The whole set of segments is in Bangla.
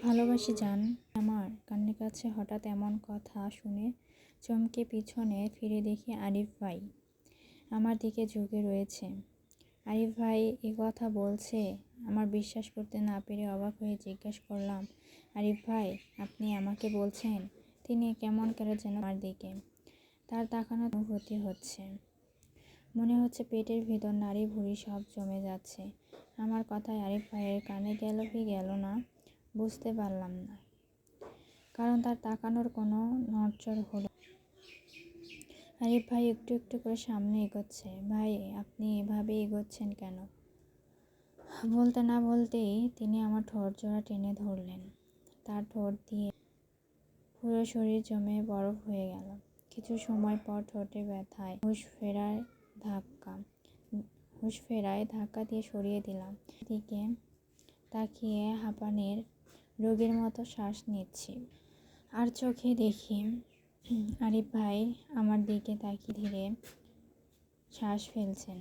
ভালোবাসি জান। আমার কানের কাছে হঠাৎ এমন কথা শুনে চমকে পিছনে ফিরে দেখি আরিফ ভাই আমার দিকে ঝুঁকে রয়েছে। আরিফ ভাই এ কথা বলছে। আমার বিশ্বাস করতে না পেরে অবাক হয়ে জিজ্ঞাসা করলাম, আরিফ ভাই আপনি আমাকে বলছেন? তিনি কেমন করে যেন আমার দিকে তার তাকানোর অনুভূতি হচ্ছে। মনে হচ্ছে পেটের ভিতর নাড়ি ভুঁড়ি সব জমে যাচ্ছে। আমার কথায় আরিফ ভাইয়ের কানে গেল কি গেল না বুঝতে পারলাম না, কারণ তার তাকানোর কোনো নড়চড় হলো। আরিফ ভাই একটু একটু করে সামনে এগোচ্ছে। ভাই আপনি এভাবে এগোচ্ছেন কেন? বলতে না বলতেই তিনি আমার ঠোঁট জোড়া টেনে ধরলেন। তার ঠোঁট দিয়ে পুরো শরীর জমে বরফ হয়ে গেল। কিছু সময় পর ঠোঁটে ব্যথায় হুঁশ ফেরায় ধাক্কা দিয়ে সরিয়ে দিলাম। দিকে তাকিয়ে হাঁপানির রোগীর মতো শ্বাস নিচ্ছি। আর চোখে দেখি আরিফ ভাই আমার দিকে তাকিয়ে ধীরে শ্বাস ফেলছেন।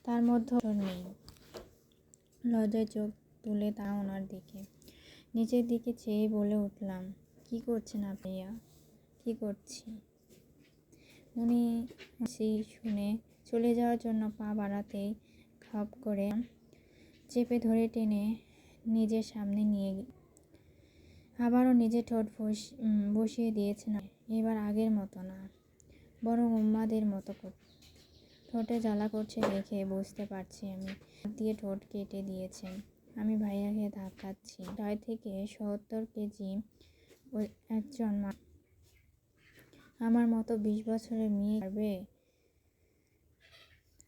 তার মধ্যে নেই। লজ্জায় চোখ তুলে তা ওনার দিকে নিচের দিকে চেয়ে বলে উঠলাম, কি করছেন আপনিয়া? কি করছি? উনি শুনে চলে যাওয়ার জন্য পা বাড়াতেই খপ করে চেপে ধরে টেনে নিজের সামনে নিয়ে আবারও নিজের ঠোঁট বসিয়ে দিয়েছেন। এবার আগের মতো না, বরং উন্মাদের মতো ঠোঁটে জ্বালা করছে দেখে বুঝতে পারছি আমি। হাত দিয়ে ঠোঁট কেটে দিয়েছেন। আমি ভাইয়াকে ধাক্কাচ্ছি। ৬০ থেকে ৭০ কেজি একজন আমার মতো ২০ বছরের মেয়ে পারবে?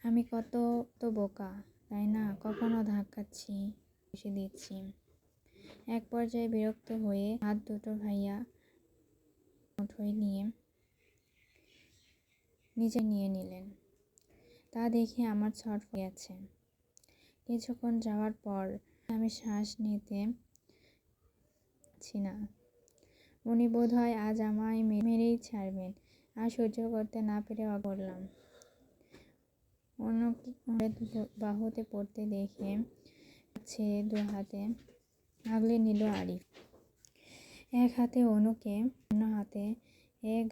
আমি কত বোকা তাই না? কখনো ধাক্কাচ্ছি, বসে দিচ্ছি। এক পর্যায়ে বিরক্ত হয়ে হাত দুটো ভাইয়া মুঠোয় নিয়ে নিচে নিয়ে নিলেন। তা দেখে আমার ছটফট গেছে। কিছুক্ষণ যাওয়ার পর আমি শ্বাস নিতে পারছি না। উনি বোধহয় আজ আমায় মেরেই ছাড়বেন। আর সহ্য করতে না পেরে করলাম। বাহুতে পড়তে দেখে ছেড়ে ২ হাতে আগলে নিল আরিফ। এক হাতে অনুকে, অন্য হাতে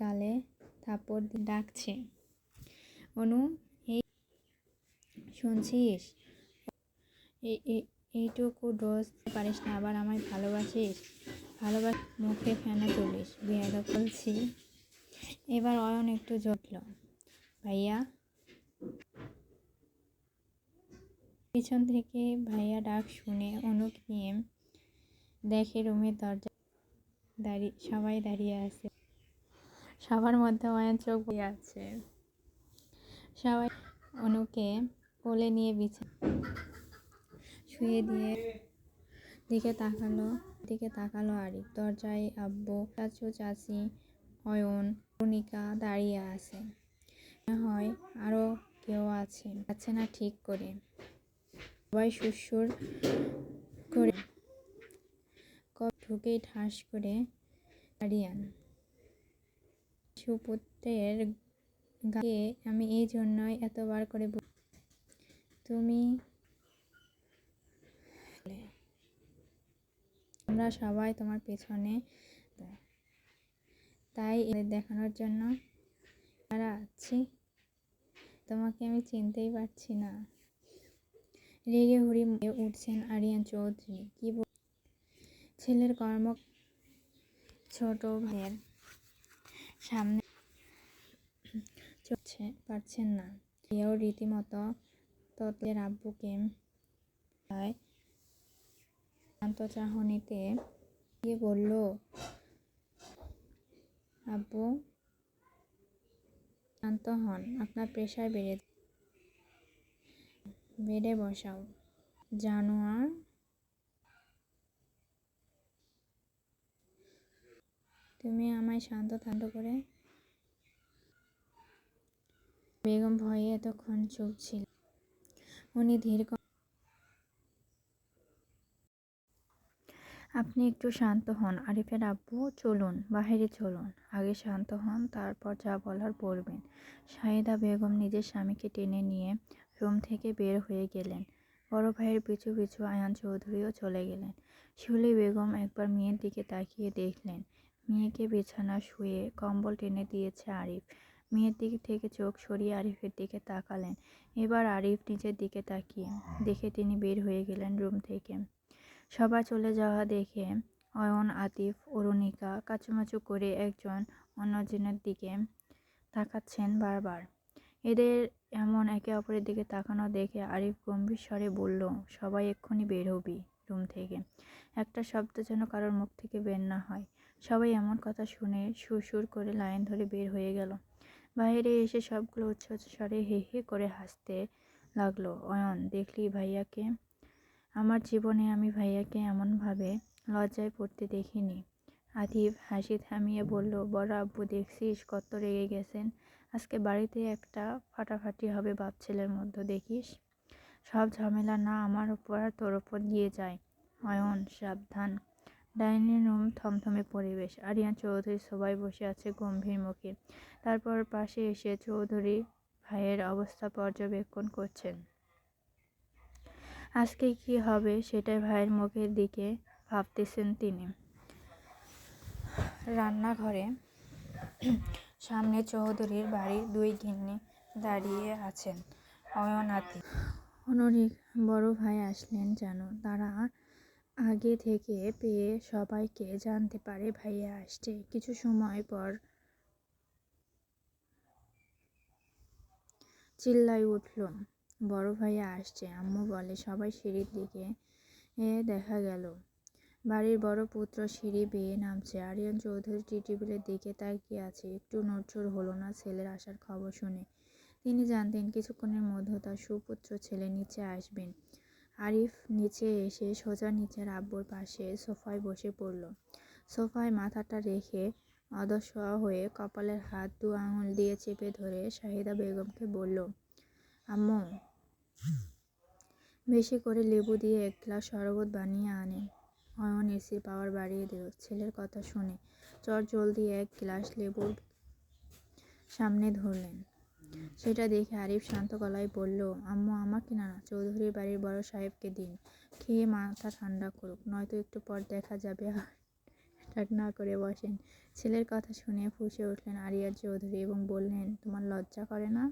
গালে থাপ্পড় দিয়ে ডাকছে, অনু এই শুনছিস? এইটুকু ডোজ পারিস না, আবার আমায় ভালোবাসিস? মুখে ফেনা তুলিস? বেয়াদব বলছি। এবার অয়ন একটু জটল। ভাইয়া। পিছন থেকে ভাইয়া ডাক শুনে অনুক নিয়ে দেখে রুমের দরজা সবাই দাঁড়িয়ে আছে। সবার মধ্যে অয়ন চোখ বয়ে আছে। সবাই অনুকে কোলে নিয়ে শুয়ে দিয়ে দিকে তাকালো আরিফ। দরজায় আব্বু, চাচু, চাচি, অয়ন, রুনিকা দাঁড়িয়ে আছে। মনে হয় আরো কেউ আছে না ঠিক করে। সবাই সুরসুর করে ঢুকেই ঠাস করে দাঁড়িয়ান। সুপুত্রের গায়ে আমি এই জন্যই এতবার করে তুমি, আমরা সবাই তোমার পেছনে, তাই দেখানোর জন্য তারা আছি। তোমাকে আমি চিনতেই পারছি না। রেগে হুড়ি উঠছেন আরিয়ান চৌধুরী। কি ছেলের কর্ম ছোট ভাইয়ের সামনে চলছে পারছেন না। এও রীতিমতো তত্ত্বের আব্বুকে শান্ত চাহনিতে গিয়ে বলল, আব্বু শান্ত হন, আপনার প্রেশার বেডে বসাও। জানোয়ার। তুমি আমায় শান্ত করে। বেগম ভয়ে এতক্ষণ চুপ ছিল। উনি ধীর আপনি একটু শান্ত হন আরিফের আব্বু, চলুন বাহিরে চলুন। আগে শান্ত হন, তারপর যা বলার বলবেন। শাহিদা বেগম নিজের স্বামীকে টেনে নিয়ে রুম থেকে বের হয়ে গেলেন। বড় ভাইয়ের পিছু পিছু আয়ান চৌধুরীও চলে গেলেন। শিউলি বেগম একবার মেয়ের দিকে তাকিয়ে দেখলেন মেয়েকে বিছানা শুয়ে কম্বল টেনে দিয়েছে আরিফ। মেয়ের দিক থেকে চোখ সরিয়ে আরিফের দিকে তাকালেন। এবার আরিফ নিজের দিকে তাকিয়ে দেখে তিনি বের হয়ে গেলেন রুম থেকে। সবাই চলে যাওয়া দেখে অয়ন, আতিফ, অরুণিকা কাচুমাচু করে একজন অন্যজনের দিকে তাকাচ্ছেন বারবার। এদের এমন একে অপরের দিকে তাকানো দেখে আরিফ গম্ভীর স্বরে বলল, সবাই এক্ষুনি বের হবি রুম থেকে। একটা শব্দ যেন কারোর মুখ থেকে বের না হয়। সবাই এমন কথা শুনে সুর করে লাইন ধরে বের হয়ে গেল। বাইরে এসে সবগুলো উচ্ছ্বস স্বরে হে হে করে হাসতে লাগলো। অয়ন, দেখলি ভাইয়াকে? আমার জীবনে আমি ভাইয়াকে এমনভাবে লজ্জায় পড়তে দেখিনি। আতিফ হাসি থামিয়ে বলল, বড় আব্বু দেখছিস কত রেগে গেছেন। আজকে বাড়িতে একটা ফাটাফাটি হবে বাপ ছেলের মধ্যে, দেখিস। সব ঝামেলা না আমার উপর আর তোর উপর দিয়ে যায়। অয়ন, সাবধান। ডাইনিং রুম থমথমে পরিবেশ। আরিয়ান চৌধুরী সোফায় বসে আছে গম্ভীর মুখে। তারপর পাশে এসে চৌধুরী ভাইয়ের অবস্থা পর্যবেক্ষণ করছেন। আজকে কি হবে সেটাই ভাইয়ের মুখের দিকে ভাবতেছেন তিনি। রান্নাঘরে সামনে চৌধুরীর বাড়ির দুই গিন্নি দাঁড়িয়ে আছেন। অয়ন, আতিফ, অনরিক বড় ভাই আসলেন যেন তারা আগে থেকে পেয়ে সবাইকে জানতে পারে ভাইয়া আসছে। কিছু সময় পর চিল্লাই উঠল, বড় ভাইয়া আসছে। আম্মু বলে সবাই সিঁড়ির দিকে দেখা গেল বাড়ির বড় পুত্র সিঁড়ি বেয়ে নামছে। আরিয়ান চৌধুরী টি টেবিলের দিকে তাকিয়ে আছে। একটু নড়চড় হলো না ছেলের আসার খবর শুনে। তিনি জানতেন কিছুক্ষণের মধ্যে তার সুপুত্র ছেলে নিচে আসবেন। আরিফ নিচে এসে সোজা নিচের আব্বুর পাশে সোফায় বসে পড়ল। সোফায় মাথাটা রেখে অধঃসা হয়ে কপালের হাত দু আঙুল দিয়ে চেপে ধরে শাহিদা বেগমকে বলল, আম্মু, বেশি করে লেবু দিয়ে এক গ্লাস শরবত বানিয়ে আনেন। অয়ন এসির পাওয়ার বাড়িয়ে দিল। ছেলের কথা শুনে চটজলদি এক গ্লাস লেবুর সামনে ধরলেন। সেটা দেখে আরিফ শান্ত গলায় বলল, আম্মু, আমাকে না, চৌধুরী বাড়ির বড় সাহেবকে দিন, খেয়ে মাথা ঠান্ডা করুক, নয়তো একটু পর দেখা যাবে। অ্যাটাক না করে বসেন। ছেলের কথা শুনে ফুঁসে উঠলেন আরিয়ান চৌধুরী এবং বললেন, তোমার লজ্জা করে না?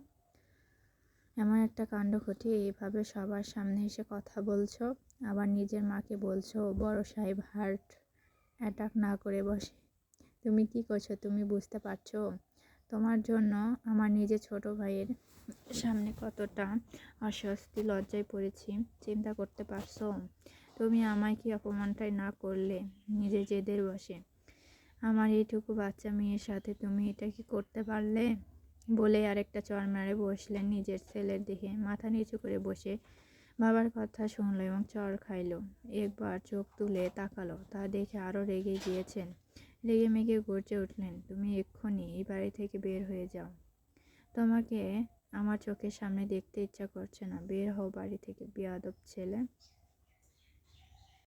এমন একটা কাণ্ড ঘটিয়ে এভাবে সবার সামনে এসে কথা বলছো, আবার নিজের মাকে বলছো বড় সাহেব হার্ট অ্যাটাক না করে বসে। তুমি কি করছো তুমি বুঝতে পারছো? তোমার জন্য আমার নিজের ছোট ভাইয়ের সামনে কতটা অস্বস্তি লজ্জায় পড়েছি চিন্তা করতে পারছো? তুমি আমায় কি অপমানটাই না করলে নিজে জেদের বসে? আমার এইটুকু বাচ্চা মেয়ের সাথে তুমি এটা কি করতে পারলে? বলে আরেকটা চড় মেরে বসলেন নিজের ছেলের দিকে। মাথা নিচু করে বসে বাবার কথা শুনলো এবং চড় খাইলো। একবার চোখ তুলে তাকালো, তা দেখে আরও রেগে গিয়েছেন। রেগে মেগে গর্জে উঠলেন, তুমি এক্ষুনি এই বাড়ি থেকে বের হয়ে যাও। তোমাকে আমার চোখের সামনে দেখতে ইচ্ছা করছে না। বের হও বাড়ি থেকে, বেয়াদব ছেলে।